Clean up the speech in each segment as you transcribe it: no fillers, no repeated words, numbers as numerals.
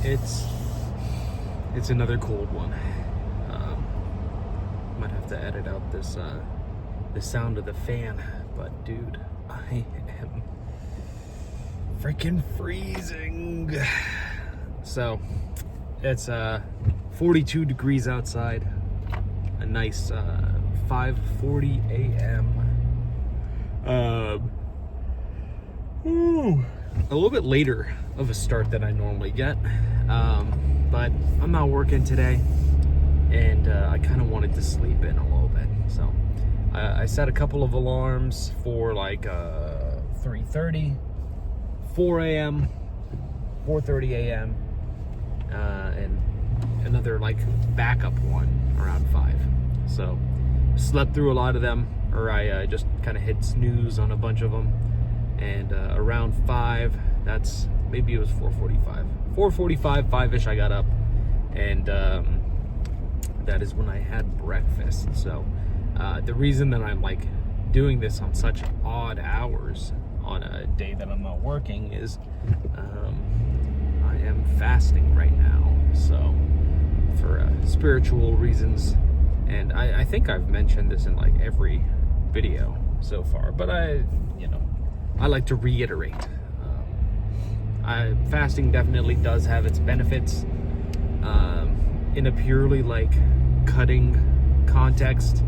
It's another cold one. Might have to edit out this the sound of the fan, but dude, I am freaking freezing. So it's 42 degrees outside, a nice 5:40 a.m. A little bit later of a start than I normally get, but I'm not working today, and I kind of wanted to sleep in a little bit, so I set a couple of alarms for like 3:30, 4 a.m., 4:30 a.m., and another like backup one around 5. So slept through a lot of them, or I just kind of hit snooze on a bunch of them, and around 5, that's maybe it was 4:45, 5ish, I got up, and that is when I had breakfast. So the reason that I'm like doing this on such odd hours on a day that I'm not working is I am fasting right now, so for spiritual reasons. And I think I've mentioned this in like every video so far, but I like to reiterate. Fasting definitely does have its benefits. In a purely like cutting context,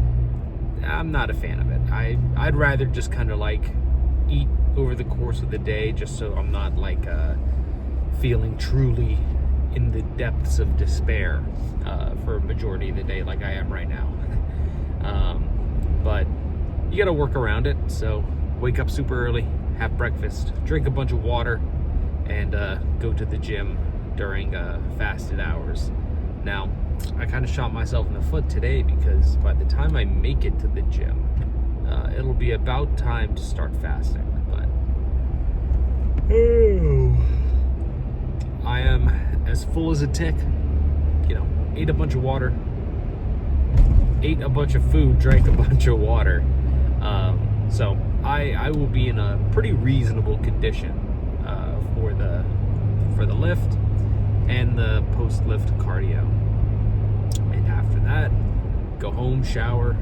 I'm not a fan of it. I'd rather just kind of like eat over the course of the day, just so I'm not like feeling truly in the depths of despair for a majority of the day like I am right now. But you gotta work around it. So wake up super early, have breakfast, drink a bunch of water, and go to the gym during fasted hours. Now, I kind of shot myself in the foot today, because by the time I make it to the gym, it'll be about time to start fasting. But I am as full as a tick. Ate a bunch of water, ate a bunch of food, drank a bunch of water. So I will be in a pretty reasonable condition for the lift and the post-lift cardio. And after that, go home, shower,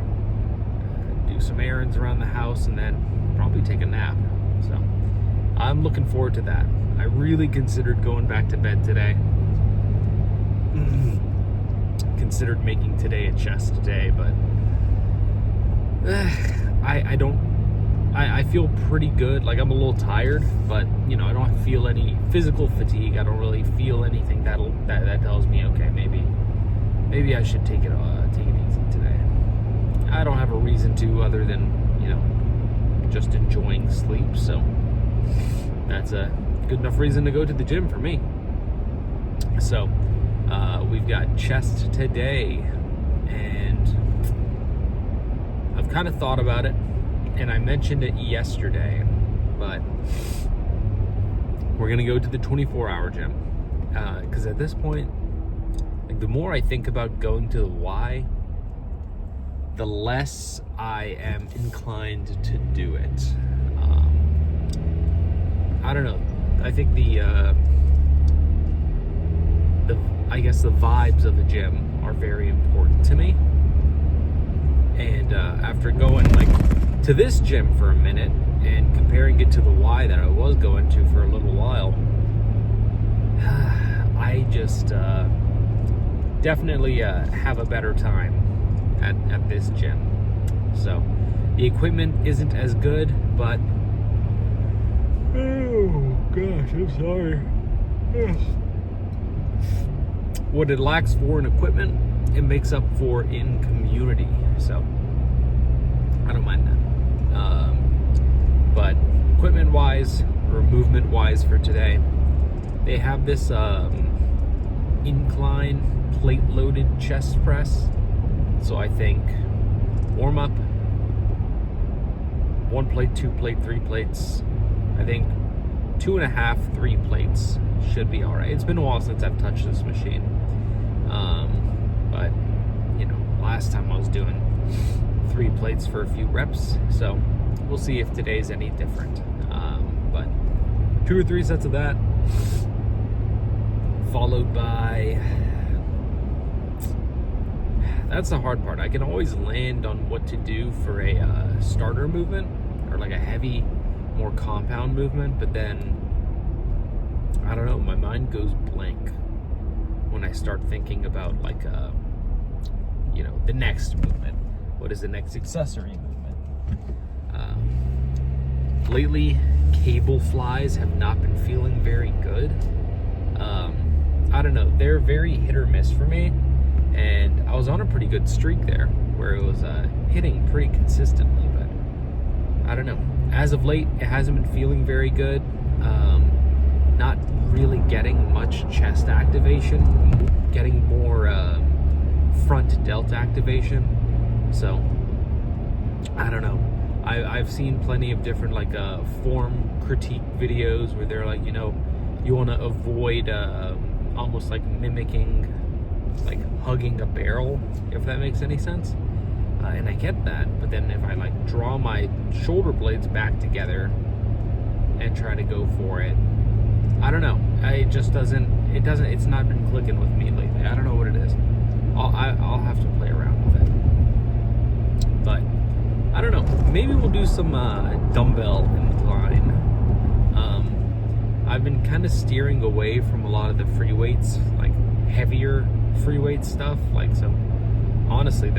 do some errands around the house, and then probably take a nap. So I'm looking forward to that. I really considered going back to bed today. Considered making today a chest day, but I feel pretty good. Like, I'm a little tired, but I don't feel any physical fatigue. I don't really feel anything that tells me, okay, maybe I should take it easy today. I don't have a reason to, other than just enjoying sleep. So that's a good enough reason to go to the gym for me. So we've got chest today, and I've kind of thought about it, and I mentioned it yesterday, but we're gonna go to the 24-hour gym, because at this point, like, the more I think about going to the Y, the less I am inclined to do it. I don't know. I think I guess the vibes of the gym are very important to me. And after going like to this gym for a minute and comparing it to the Y that I was going to for a little while, I just definitely have a better time at this gym. So the equipment isn't as good, but oh gosh, I'm sorry. What it lacks for in equipment, it makes up for in community. So I don't mind that. But equipment wise, or movement wise for today, they have this incline plate loaded chest press. So I think warm up, 1 plate, 2 plate, 3 plates. I think 2.5, 3 plates should be all right. It's been a while since I've touched this machine. But last time I was doing 3 plates for a few reps, so we'll see if today's any different. But 2 or 3 sets of that, followed by, that's the hard part. I can always land on what to do for a starter movement, or like a heavy, more compound movement, but then, I don't know, my mind goes blank when I start thinking about like, the next movement. What is the next accessory movement? Lately, cable flies have not been feeling very good. I don't know, they're very hit or miss for me, and I was on a pretty good streak there where it was hitting pretty consistently, but I don't know. As of late, it hasn't been feeling very good. Not really getting much chest activation, getting more front delt activation. So, I don't know. I've seen plenty of different like form critique videos where they're like, you want to avoid almost like mimicking, like hugging a barrel, if that makes any sense. And I get that, but then if I like draw my shoulder blades back together and try to go for it, I don't know. It's not been clicking with me lately. I don't know what it is. I'll have to play around with it. But I don't know. Maybe we'll do some dumbbell incline. I've been kind of steering away from a lot of the free weights, like heavier free weight stuff. Like, so honestly,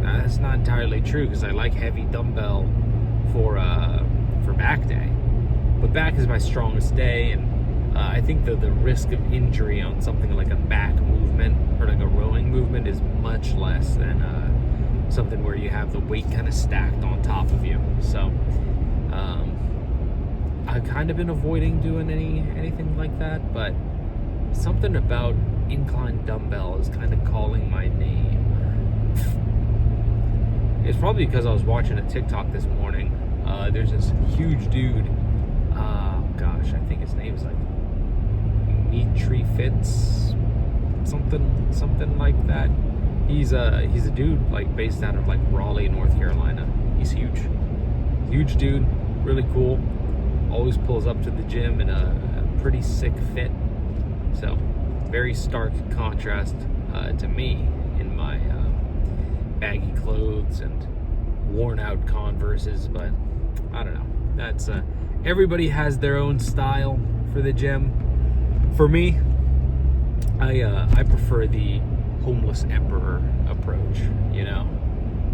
that's not entirely true, because I like heavy dumbbell for back day, but back is my strongest day, and I think the risk of injury on something like a back movement or like a rowing movement is much less than something where you have the weight kind of stacked on top of you. So I've kind of been avoiding doing anything like that, but something about incline dumbbell is kind of calling my name. It's probably because I was watching a TikTok this morning. There's this huge dude. Gosh, I think his name's like Mitri Fitz, something like that. He's a dude like based out of like Raleigh, North Carolina. He's huge dude, really cool. Always pulls up to the gym in a pretty sick fit. So very stark contrast to me in my baggy clothes and worn out Converses, but I don't know. That's everybody has their own style for the gym. For me, I prefer the homeless emperor approach.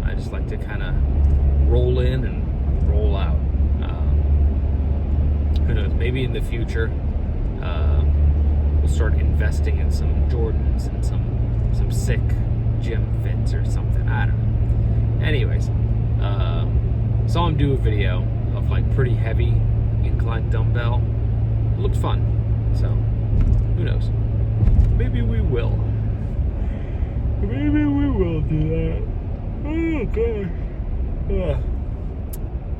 I just like to kind of roll in and roll out. Who knows? Maybe in the future, we'll start investing in some Jordans and some sick gym fits or something. I don't know. Anyways, saw him do a video of like pretty heavy incline dumbbell. It looked fun. So who knows? Maybe we will. Maybe we will do that. Oh gosh.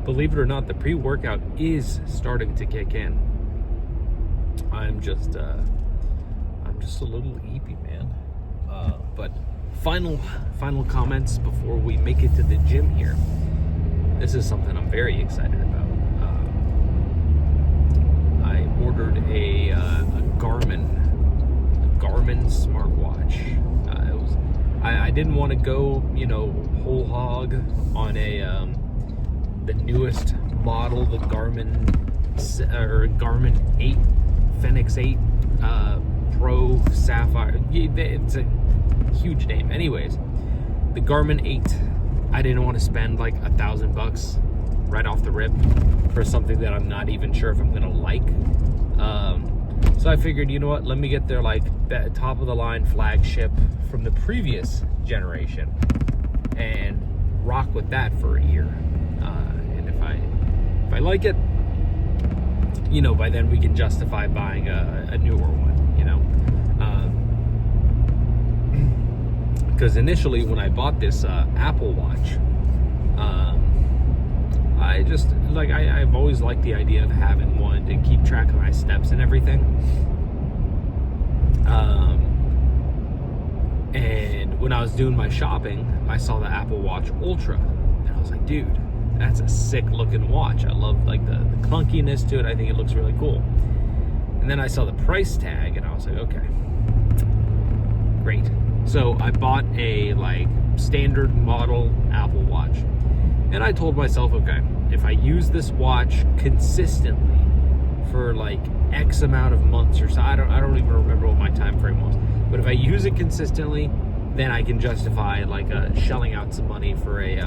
Believe it or not, the pre-workout is starting to kick in. I'm just a little eepy, man. But final comments before we make it to the gym here. This is something I'm very excited about. I ordered a Garmin smartwatch. I didn't want to go, whole hog on the newest model, the Garmin 8, Fenix 8 Pro Sapphire. It's a huge name. Anyways, the Garmin 8, I didn't want to spend like $1,000 right off the rip for something that I'm not even sure if I'm gonna like. So I figured, you know what, let me get their like top of the line flagship from the previous generation and rock with that for a year. And if I like it, by then we can justify buying a newer one, because initially when I bought this Apple Watch, I've always liked the idea of having one to keep track of my steps and everything. And when I was doing my shopping, I saw the Apple Watch Ultra, and I was like, dude, that's a sick looking watch. I love like the clunkiness to it. I think it looks really cool. And And then I saw the price tag and I was like, okay, great. So I bought a like standard model Apple Watch. And I told myself, okay, if I use this watch consistently for like X amount of months or so, I don't even remember what my time frame was. But if I use it consistently, then I can justify like shelling out some money for a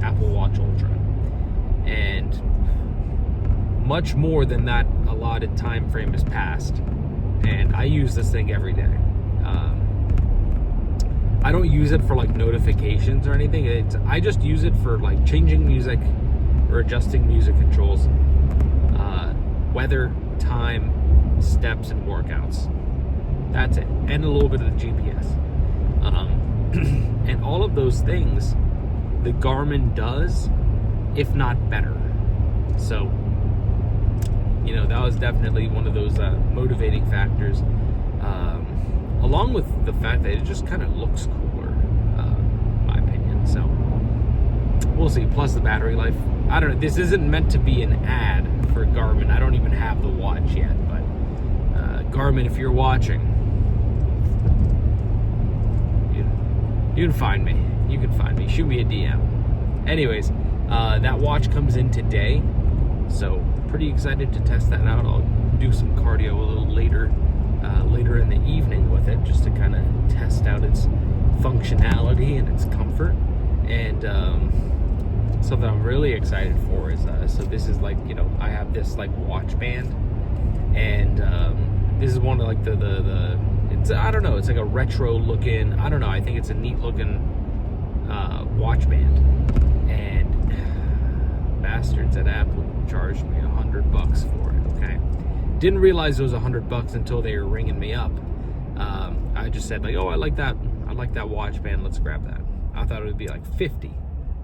Apple Watch Ultra. And much more than that allotted time frame has passed, and I use this thing every day. I don't use it for like notifications or anything. I just use it for like changing music or adjusting music controls, weather, time, steps, and workouts. That's it, and a little bit of the GPS. And all of those things the Garmin does, if not better. So, that was definitely one of those motivating factors, along with the fact that it just kind of looks cooler, in my opinion. So, we'll see. Plus the battery life. I don't know. This isn't meant to be an ad for Garmin. I don't even have the watch yet, but Garmin, if you're watching, you can find me. You can find me. Shoot me a DM. Anyways, that watch comes in today, so pretty excited to test that out. I'll do some cardio a little later in the evening with it, just to kind of test out its functionality and its comfort. And something I'm really excited for is so this is like, I have this like watch band, and this is one of like the it's, I don't know, it's like a retro looking, I don't know, I think it's a neat looking watch band. And bastards at Apple charged me $100 for it. Okay, didn't realize it was $100 until they were ringing me up. I just said like, oh, I like that watch band, let's grab that. I thought it would be like 50,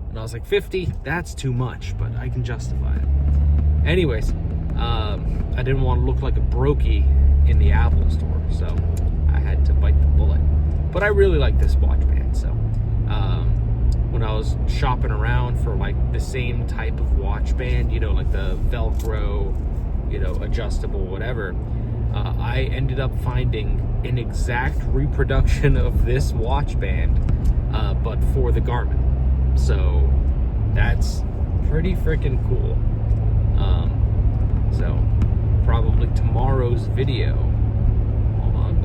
and I was like, 50, that's too much, but I can justify it. Anyways, I didn't want to look like a brokey in the Apple store, so I had to bite the bullet. But I really like this watch band. So when I was shopping around for like the same type of watch band, like the Velcro, adjustable, whatever, I ended up finding an exact reproduction of this watch band, but for the Garmin. So that's pretty freaking cool. So probably tomorrow's video,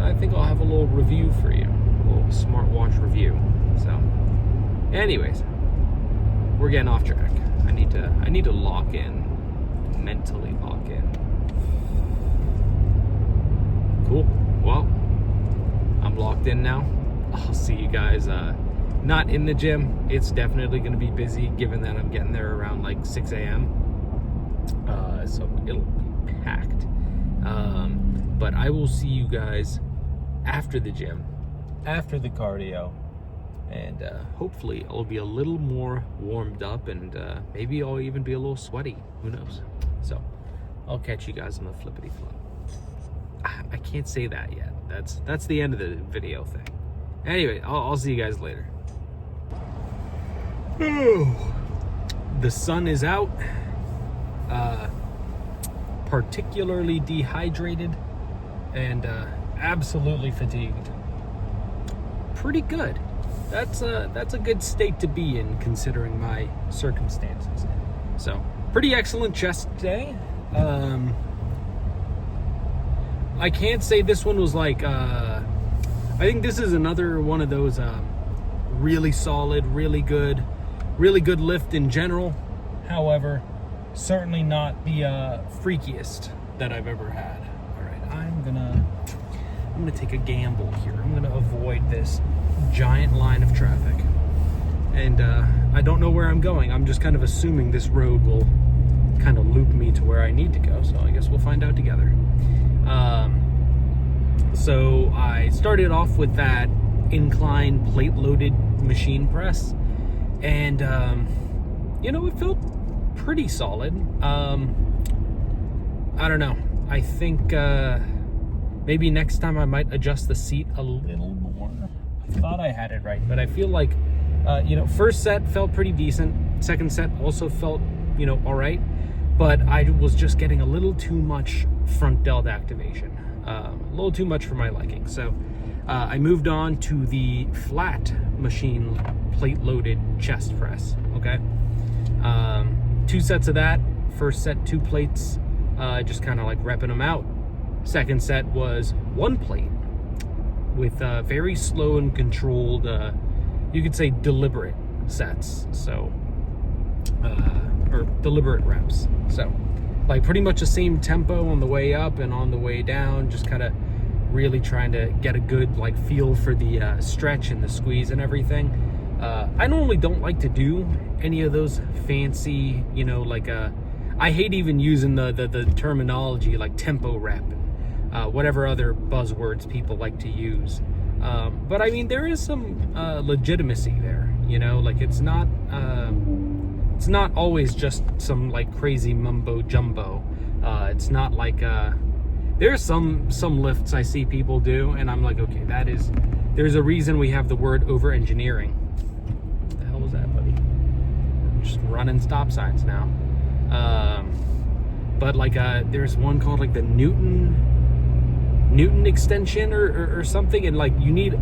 I think I'll have a little review for you, a little smartwatch review. So anyways, we're getting off track. I need to lock in, mentally lock in. Cool. Well, I'm locked in now. I'll see you guys not in the gym. It's definitely going to be busy, given that I'm getting there around like 6 a.m. So it'll be packed. But I will see you guys after the gym, after the cardio, and hopefully I'll be a little more warmed up, and maybe I'll even be a little sweaty. Who knows? So I'll catch you guys on the flippity flop. I can't say that yet. That's the end of the video thing. Anyway, I'll see you guys later. The sun is out. Particularly dehydrated and absolutely fatigued. Pretty good. That's a good state to be in, considering my circumstances. So pretty excellent chest day. I can't say this one was like I think this is another one of those really solid, really good lift in general. However, certainly not the freakiest that I've ever had. All right, I'm gonna take a gamble here. I'm gonna avoid this giant line of traffic, and I don't know where I'm going. I'm just kind of assuming this road will kind of loop me to where I need to go, so I guess we'll find out together. So I started off with that incline plate-loaded machine press, and it felt pretty solid. I don't know. I think maybe next time I might adjust the seat a little more. I thought I had it right, but I feel like first set felt pretty decent. Second set also felt all right. but I was just getting a little too much front delt activation, a little too much for my liking. So I moved on to the flat machine plate loaded chest press. Okay, 2 sets of that. First set, 2 plates, just kind of like repping them out. Second set was 1 plate with very slow and controlled, you could say deliberate sets. So or deliberate reps. So like pretty much the same tempo on the way up and on the way down, just kind of really trying to get a good like feel for the stretch and the squeeze and everything. I normally don't like to do any of those fancy, you know, like I hate even using the terminology like tempo rep and whatever other buzzwords people like to use. But I mean, there is some legitimacy there, you know, like it's not always just some like crazy mumbo jumbo. It's not like there's some lifts I see people do and I'm like, okay, there's a reason we have the word over engineering. What the hell was that, buddy? We're just running stop signs now. But like there's one called like the Newton extension or something, and like you need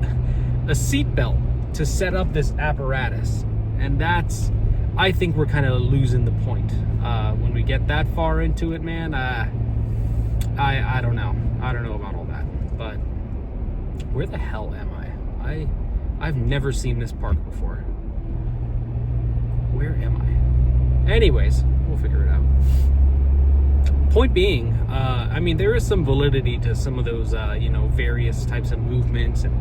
a seat belt to set up this apparatus, and I think we're kind of losing the point when we get that far into it, man. I don't know about all that, but where the hell am I? I've never seen this park before. Where am I? Anyways, we'll figure it out. Point being, I mean, there is some validity to some of those, you know, various types of movements and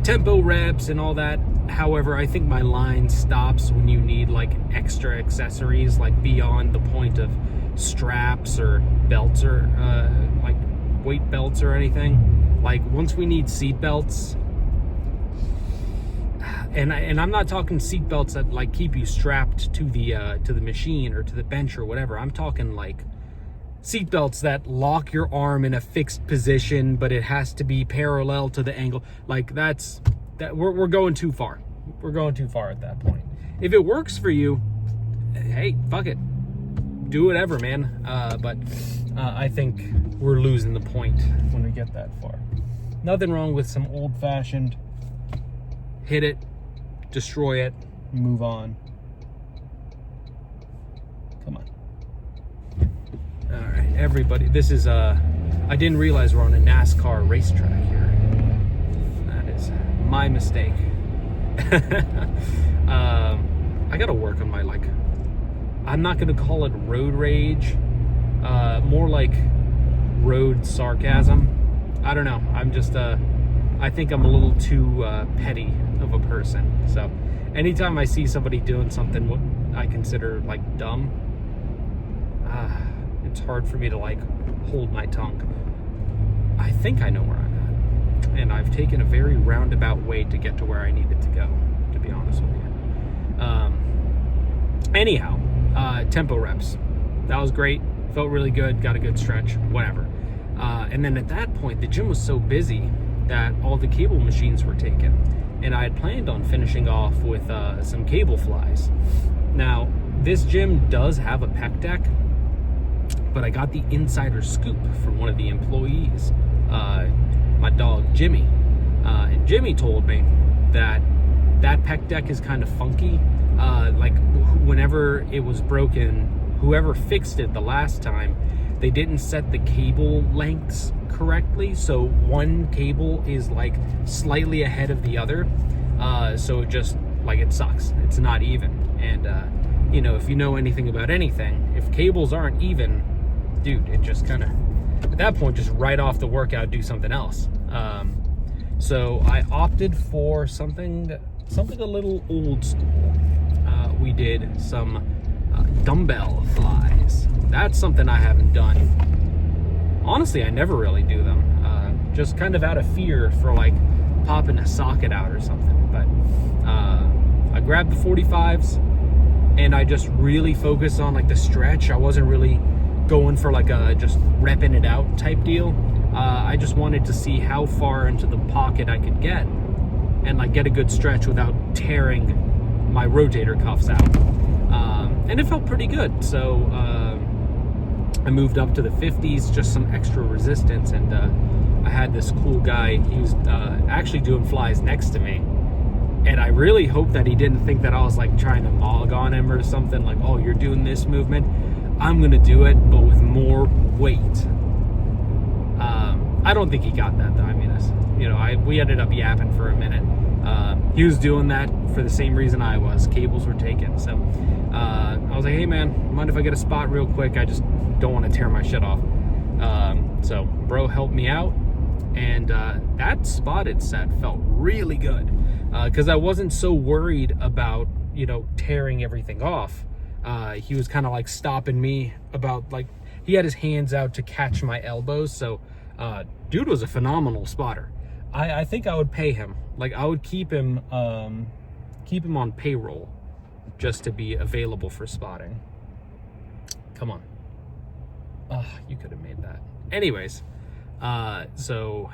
tempo reps and all that. However, I think my line stops when you need like extra accessories, like beyond the point of straps or belts or like weight belts or anything. Like once we need seat belts, and I'm not talking seat belts that like keep you strapped to the machine or to the bench or whatever. I'm talking like seat belts that lock your arm in a fixed position, but it has to be parallel to the angle. Like we're going too far. We're going too far at that point. If it works for you, hey, fuck it, do whatever, man. But I think we're losing the point when we get that far. Nothing wrong with some old-fashioned hit it, destroy it, move on. Come on. All right, everybody. This is I didn't realize we're on a NASCAR racetrack here. That is my mistake. I gotta work on my I'm not gonna call it road rage, more like road sarcasm. I don't know. I'm just I think I'm a little too petty of a person. So anytime I see somebody doing something what I consider like dumb, it's hard for me to like hold my tongue. I think I know where I'm at, and I've taken a very roundabout way to get to where I needed to go, to be honest with you. Anyhow, tempo reps. That was great. Felt really good. Got a good stretch. Whatever. And then at that point, the gym was so busy that all the cable machines were taken, and I had planned on finishing off with some cable flies. Now, this gym does have a pec deck, but I got the insider scoop from one of the employees, my dog Jimmy, and Jimmy told me that pec deck is kind of funky. Like whenever it was broken, whoever fixed it the last time, they didn't set the cable lengths correctly, so one cable is like slightly ahead of the other, so it just like it sucks. It's not even. And you know, if you know anything about anything, if cables aren't even, dude, it just kind of at that point just write off the workout, do something else. So I opted for something a little old school. We did some dumbbell flies. That's something I haven't done. Honestly, I never really do them. Just kind of out of fear for like popping a socket out or something. But I grabbed the 45s and I just really focused on like the stretch. I wasn't really going for like a just repping it out type deal. I just wanted to see how far into the pocket I could get and like get a good stretch without tearing my rotator cuffs out. And it felt pretty good. So I moved up to the 50s, just some extra resistance, and I had this cool guy. He was actually doing flies next to me, and I really hope that he didn't think that I was like trying to mog on him or something, like, oh, you're doing this movement, I'm gonna do it, but with more weight. I don't think he got that though. I mean, we ended up yapping for a minute. He was doing that for the same reason I was. Cables were taken. So I was like, hey man, mind if I get a spot real quick? I just don't want to tear my shit off. So bro helped me out, and that spotted set felt really good, because I wasn't so worried about, tearing everything off. He was kind of like stopping me about, like, he had his hands out to catch my elbows. So dude was a phenomenal spotter. I think I would pay him. Like, I would keep him on payroll just to be available for spotting. Come on. You could have made that. Anyways, so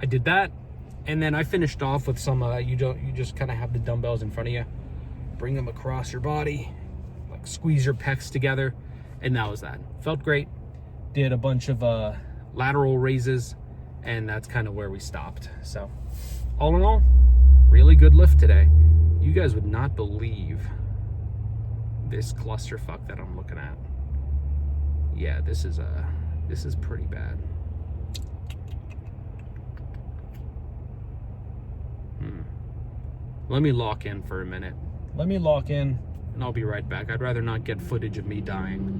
I did that, and then I finished off with some, you just kind of have the dumbbells in front of you, bring them across your body, like squeeze your pecs together, and that was that. Felt great. Did a bunch of lateral raises, and that's kind of where we stopped. So all in all, really good lift today. You guys would not believe this clusterfuck that I'm looking at. Yeah, this is pretty bad. Let me lock in for a minute. Let me lock in, and I'll be right back. I'd rather not get footage of me dying.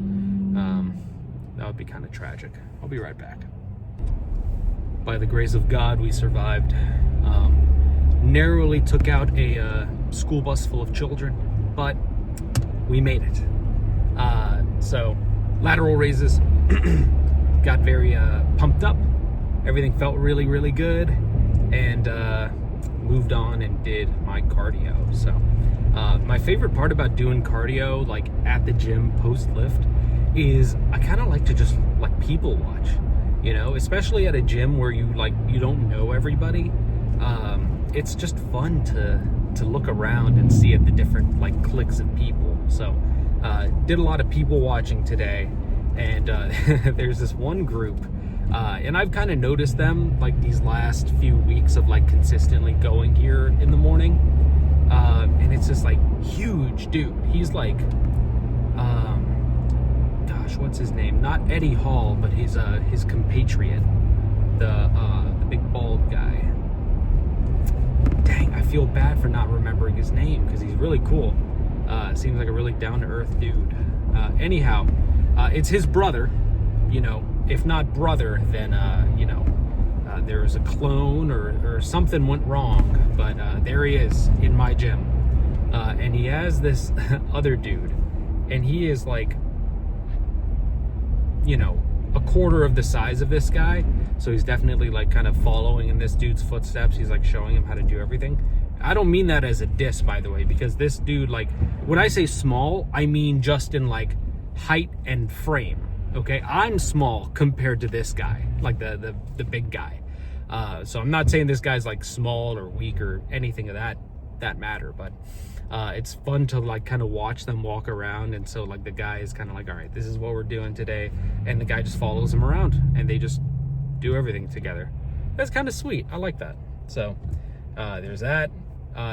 That would be kind of tragic. I'll be right back. By the grace of God, we survived. Narrowly took out a school bus full of children, but we made it. So lateral raises, got very pumped up. Everything felt really, really good, and moved on and did my cardio. So my favorite part about doing cardio, like at the gym post lift, is I kind of like to just like people watch, especially at a gym where you don't know everybody. It's just fun to look around and see at the different like cliques of people. So did a lot of people watching today, and there's this one group, and I've kind of noticed them like these last few weeks of like consistently going here in the morning, and it's this like huge dude. He's like, gosh, what's his name? Not Eddie Hall, but his compatriot, the big bald guy. Dang, I feel bad for not remembering his name because he's really cool. Seems like a really down-to-earth dude. Anyhow, it's his brother. If not brother, then there was a clone or something went wrong. But there he is in my gym, and he has this other dude, and he is like, a quarter of the size of this guy. So he's definitely like kind of following in this dude's footsteps. He's like showing him how to do everything. I don't mean that as a diss, by the way, because this dude, like, when I say small, I mean just in like height and frame. Okay, I'm small compared to this guy, like the big guy. So I'm not saying this guy's like small or weak or anything of that matter, but it's fun to like kind of watch them walk around. And so like the guy is kind of like, all right, this is what we're doing today, and the guy just follows him around, and they just do everything together. That's kind of sweet. I like that. So there's that.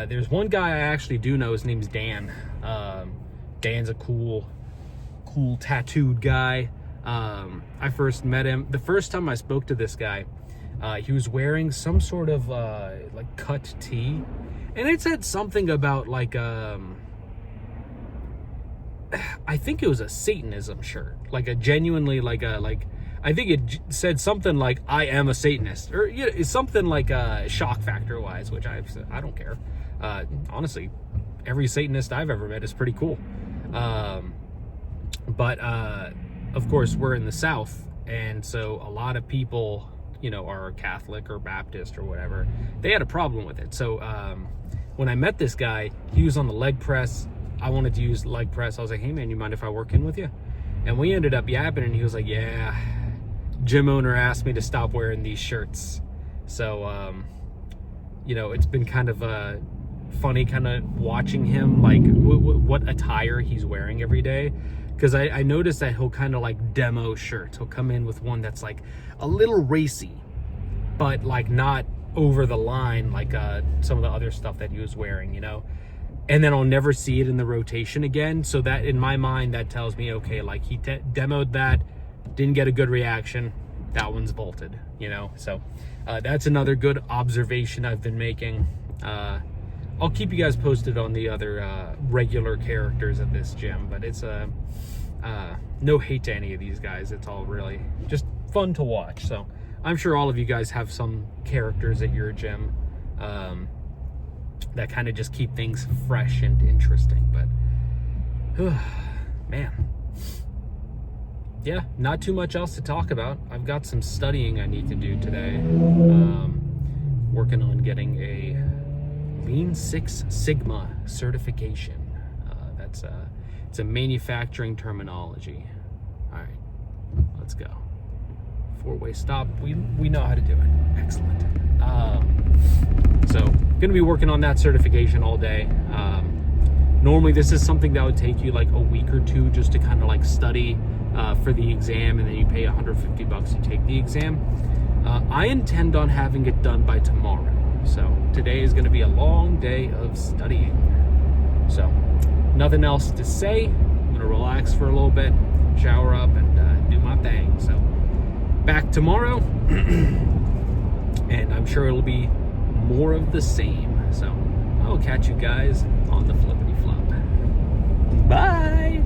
There's one guy I actually do know. His name's Dan. Dan's a cool tattooed guy. I first met him the first time I spoke to this guy. He was wearing some sort of like cut tee, and it said something about like I think it was a Satanism shirt, like a genuinely like I think it said something like "I am a Satanist" or something like shock factor wise, which I don't care. Honestly, every Satanist I've ever met is pretty cool. But of course, we're in the South, and so a lot of people, are Catholic or Baptist or whatever. They had a problem with it. So when I met this guy, he was on the leg press. I wanted to use leg press. I was like, hey man, you mind if I work in with you? And we ended up yapping, and he was like, yeah, gym owner asked me to stop wearing these shirts. So, it's been kind of funny kind of watching him, like what attire he's wearing every day. because I noticed that he'll kind of like demo shirts. He'll come in with one that's like a little racy, but like not over the line like some of the other stuff that he was wearing, you know. And then I'll never see it in the rotation again. So that, in my mind, that tells me, okay, like he demoed that, didn't get a good reaction, that one's bolted, you know. So that's another good observation I've been making. I'll keep you guys posted on the other regular characters at this gym, but it's no hate to any of these guys. It's all really just fun to watch. So I'm sure all of you guys have some characters at your gym that kind of just keep things fresh and interesting. But man, yeah, not too much else to talk about. I've got some studying I need to do today. Working on getting a Lean Six Sigma certification. It's a manufacturing terminology. All right, let's go. 4-way stop. We know how to do it. Excellent. So gonna be working on that certification all day. Normally this is something that would take you like a week or two just to kind of like study for the exam, and then you pay $150 to take the exam. I intend on having it done by tomorrow. So today is going to be a long day of studying. So nothing else to say. I'm going to relax for a little bit, shower up, and do my thing. So back tomorrow, and I'm sure it'll be more of the same. So I'll catch you guys on the flippity flop. Bye.